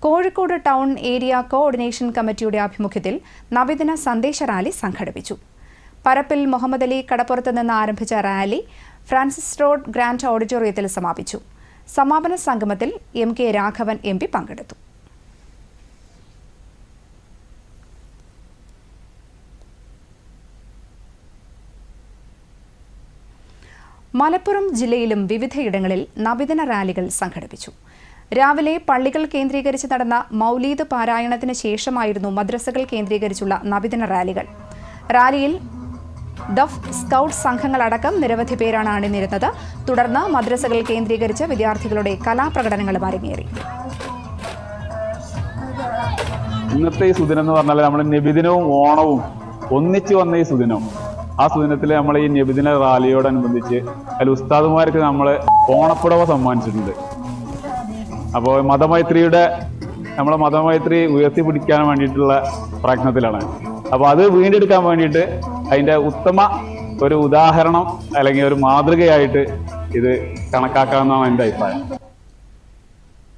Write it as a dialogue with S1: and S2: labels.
S1: Kozhikode town area coordination കമ്മിറ്റിയുടെ ആഭിമുഖ്യത്തിൽ നബിദിന സന്ദേശ റാലി സംഘടിപ്പിച്ചു. പരപ്പിൽ മുഹമ്മദ് അലി കടപ്പുറത്ത് നിന്ന് ആരംഭിച്ച റാലി ഫ്രാൻസിസ് റോഡ് ഗ്രാൻഡ് ഓഡിറ്റോറിയത്തിൽ സമാപിച്ചു. സമാപന സംഗമത്തിൽ MK രാഘവൻ MP പങ്കെടുത്തു. മലപ്പുറം ജില്ലയിലും വിവിധയിടങ്ങളിൽ നബിദിന റാലികൾ സംഘടിപ്പിച്ചു. രാവിലെ പള്ളികൾ കേന്ദ്രീകരിച്ച് നടന്ന മൗലീദ് പാരായണത്തിന് ശേഷമായിരുന്നു മദ്രസകൾ കേന്ദ്രീകരിച്ചുള്ള നബിദിന റാലികൾ. റാലിയിൽ ദഫ്, സ്കൗട്ട് സംഘങ്ങളടക്കം നിരവധി പേരാണ് അണിനിരുന്നത്. തുടർന്ന് മദ്രസകൾ കേന്ദ്രീകരിച്ച് വിദ്യാർത്ഥികളുടെ കലാപ്രകടനങ്ങളും അരങ്ങേറി.
S2: ഇന്നത്തെ ഈ സുദിനം എന്ന് പറഞ്ഞാൽ നമ്മുടെ നബിദിനവും ഓണവും ഒന്നിച്ചു വന്ന ഈ സുദിനം, ആ സുദിനത്തിൽ നമ്മൾ ഈ നബിദിന റാലിയോടനുബന്ധിച്ച് അതിൽ ഉസ്താദുമാർക്ക് നമ്മൾ ഓണപ്പുടവ സമ്മാനിച്ചിട്ടുണ്ട്. അപ്പോൾ നമ്മളെ മതമൈത്രി ഉയർത്തിപ്പിടിക്കാൻ വേണ്ടിയിട്ടുള്ള പ്രയത്നത്തിലാണ്. അപ്പോൾ അത് വീണ്ടെടുക്കാൻ വേണ്ടിയിട്ട് അതിൻ്റെ ഉത്തമ ഒരു ഉദാഹരണം അല്ലെങ്കിൽ ഒരു മാതൃകയായിട്ട് ഇത് കണക്കാക്കാമെന്നാണ് എൻ്റെ അഭിപ്രായം.